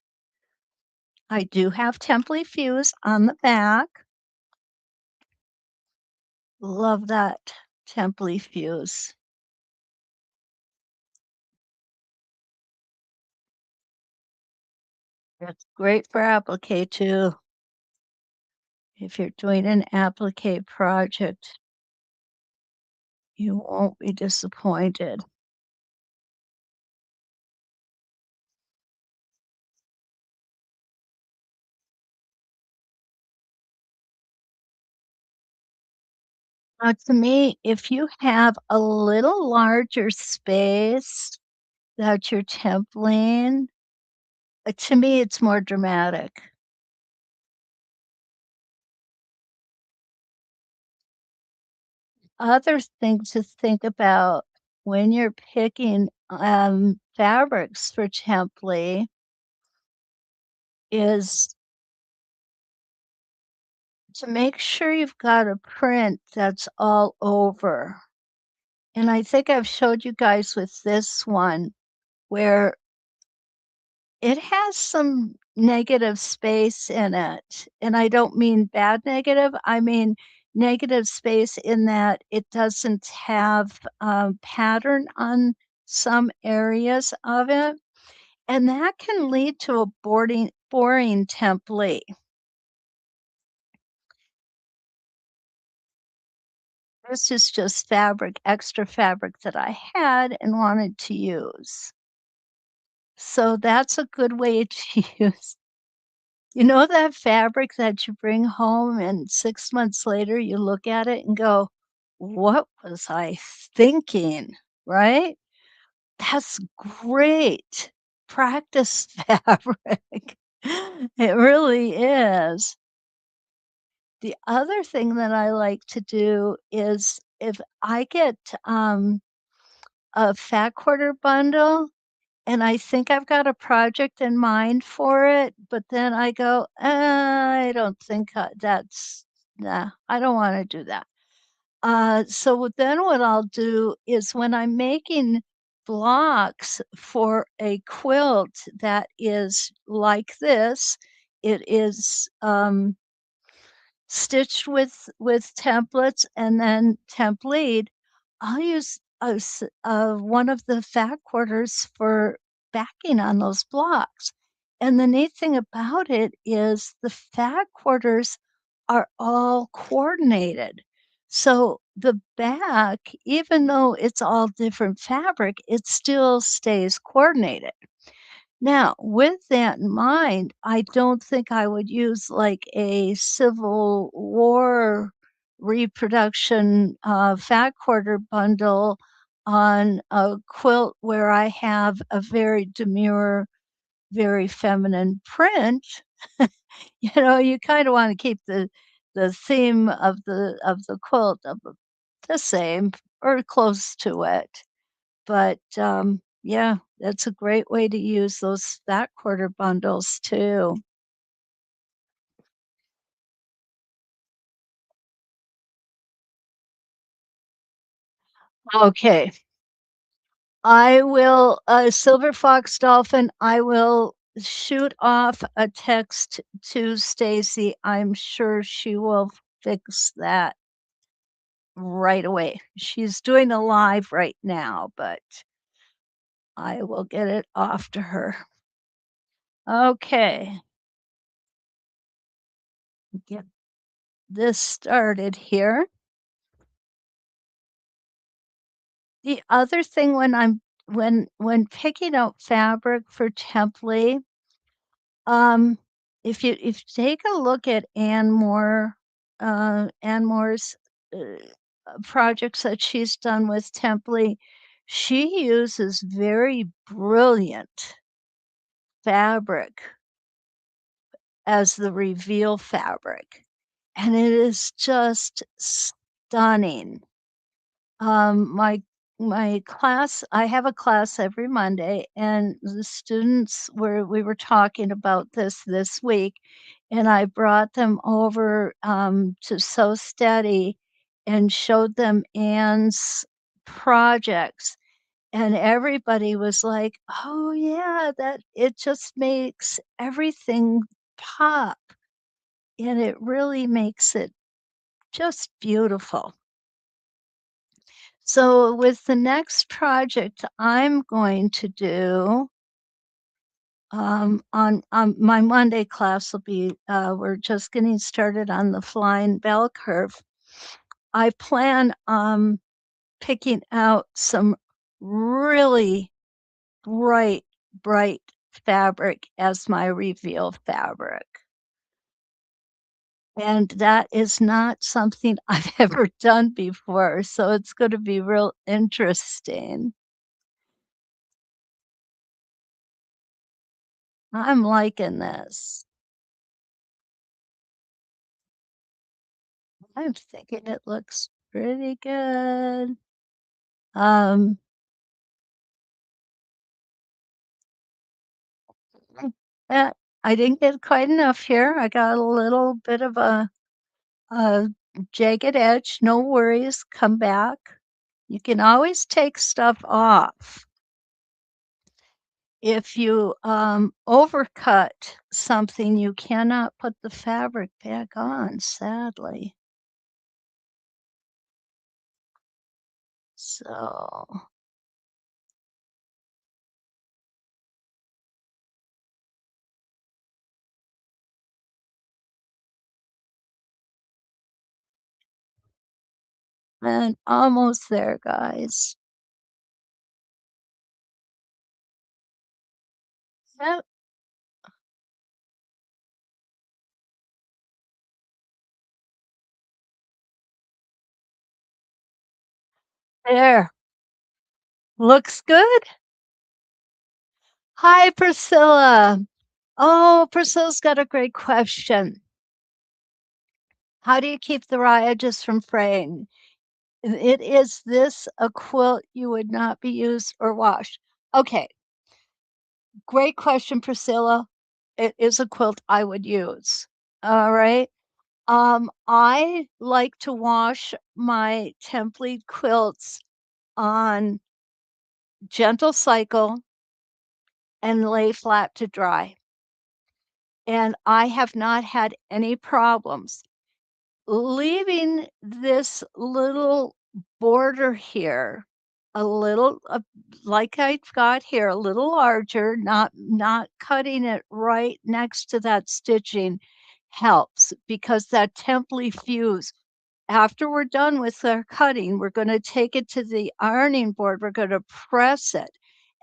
I do have template fuse on the back. Love that template fuse. It's great for applique too. If you're doing an applique project, you won't be disappointed. Now, to me, if you have a little larger space that you're templating, to me, it's more dramatic. Other thing to think about when you're picking fabrics for template is to make sure you've got a print that's all over. And I think I've showed you guys with this one where it has some negative space in it. And I don't mean bad negative, I mean negative space in that it doesn't have pattern on some areas of it. And that can lead to a boring template. This is just fabric, extra fabric that I had and wanted to use. So that's a good way to use. You know that fabric that you bring home and 6 months later you look at it and go, "What was I thinking?" Right? That's great practice fabric. It really is. The other thing that I like to do is if I get, a fat quarter bundle and I think I've got a project in mind for it, but then I go, I don't think that's, nah, I don't want to do that. So then what I'll do is when I'm making blocks for a quilt that is like this, it is stitched with templates and then template, I'll use one of the fat quarters for backing on those blocks. And the neat thing about it is the fat quarters are all coordinated. So the back, even though it's all different fabric, it still stays coordinated. Now, with that in mind, I don't think I would use like a Civil War reproduction fat quarter bundle on a quilt where I have a very demure, very feminine print. You know, you kind of want to keep the theme of the quilt of the same or close to it. But yeah, that's a great way to use those fat quarter bundles too. Okay. I will, Silver Fox Dolphin, I will shoot off a text to Stacy. I'm sure she will fix that right away. She's doing a live right now, but I will get it off to her. Okay. Get this started here. The other thing when picking out fabric for template, um, if you take a look at Ann Moore's projects that she's done with template, she uses very brilliant fabric as the reveal fabric, and it is just stunning. My class, I have a class every Monday, and the students we were talking about this week, and I brought them over to So Steady and showed them Anne's projects, and everybody was like, "Oh yeah, that it just makes everything pop, and it really makes it just beautiful." So with the next project I'm going to do, on my Monday class will be, we're just getting started on the flying bell curve. I plan on picking out some really bright, bright fabric as my reveal fabric. And that is not something I've ever done before, so it's going to be real interesting. I'm liking this. I'm thinking it looks pretty good. Um, eh, I didn't get quite enough here. I got a little bit of a jagged edge. No worries. Come back. You can always take stuff off. If you overcut something, you cannot put the fabric back on, sadly. So, and almost there, guys. Yep, there. Looks good. Hi, Priscilla. Oh, Priscilla's got a great question. How do you keep the raw edges from fraying? Is this a quilt you would not be used or washed? Okay, great question, Priscilla. It is a quilt I would use. All right. I like to wash my template quilts on gentle cycle and lay flat to dry. And I have not had any problems. Leaving this little border here, a little like I've got here, a little larger, not cutting it right next to that stitching helps because that template fuse, after we're done with our cutting, we're going to take it to the ironing board, we're going to press it,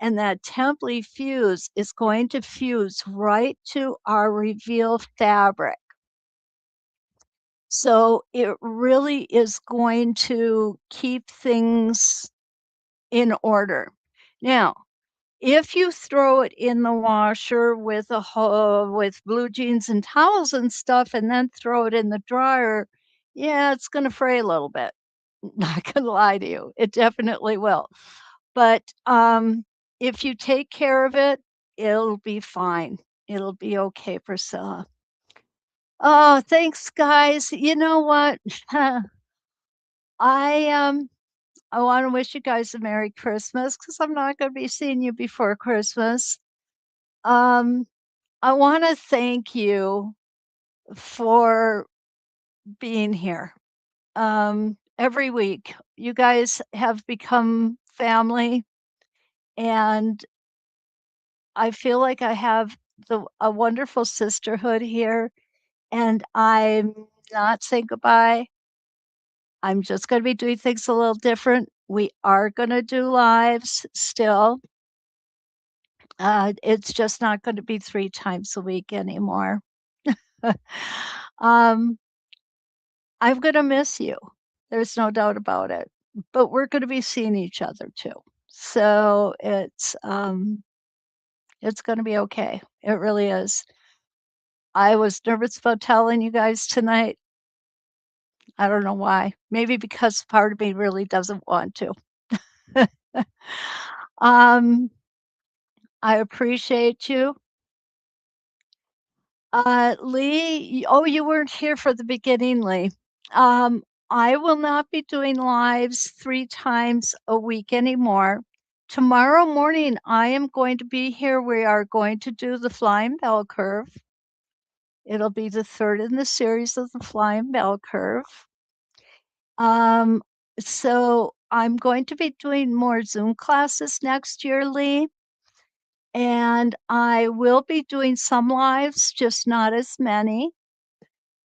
and that template fuse is going to fuse right to our reveal fabric. So it really is going to keep things in order. Now, If you throw it in the washer with blue jeans and towels and stuff, and then throw it in the dryer, yeah, it's going to fray a little bit. Not going to lie to you, it definitely will. But if you take care of it, it'll be fine. It'll be okay, Priscilla. Oh, thanks, guys. You know what? I I want to wish you guys a Merry Christmas because I'm not going to be seeing you before Christmas. Um, I want to thank you for being here. Every week, you guys have become family, and I feel like I have a wonderful sisterhood here. And I'm not saying goodbye. I'm just going to be doing things a little different. We are going to do lives still. It's just not going to be 3 times a week anymore. um, I'm going to miss you. There's no doubt about it. But we're going to be seeing each other too. So it's going to be okay. It really is. I was nervous about telling you guys tonight. I don't know why. Maybe because part of me really doesn't want to. um, I appreciate you. Lee, oh, you weren't here for the beginning, Lee. Um, I will not be doing lives 3 times a week anymore. Tomorrow morning, I am going to be here. We are going to do the flying bell curve. It'll be the third in the series of the flying bell curve. Um, so I'm going to be doing more Zoom classes next year, Lee. And I will be doing some lives, just not as many.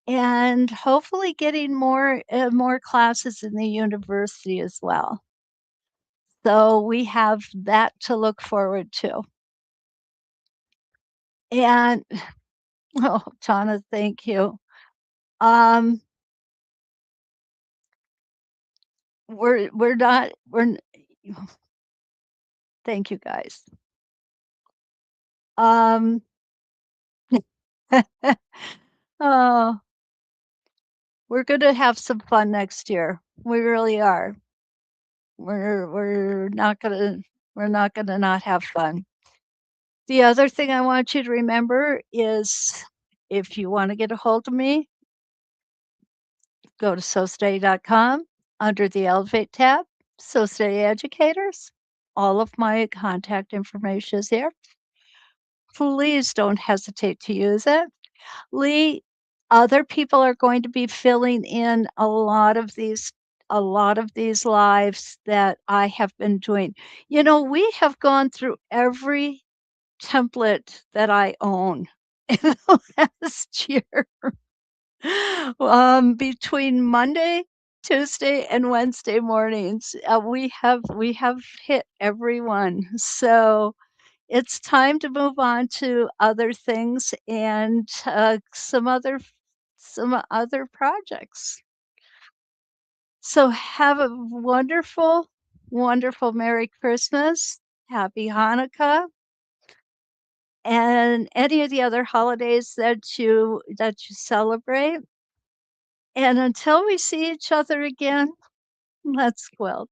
And hopefully getting more classes in the university as well. So we have that to look forward to. And oh, Tana, thank you. Um, we're not we're thank you guys. Um, oh, we're gonna have some fun next year. We really are. We're not gonna not have fun. The other thing I want you to remember is if you want to get a hold of me, go to sewsteady.com under the Elevate tab, Sew Steady Educators. All of my contact information is there. Please don't hesitate to use it. Lee, other people are going to be filling in a lot of these lives that I have been doing. We have gone through every template that I own in the last year. Between Monday, Tuesday, and Wednesday mornings, we have hit every one. So it's time to move on to other things and some other projects. So have a wonderful, wonderful Merry Christmas, Happy Hanukkah, and any of the other holidays that you celebrate. And until we see each other again, let's quilt.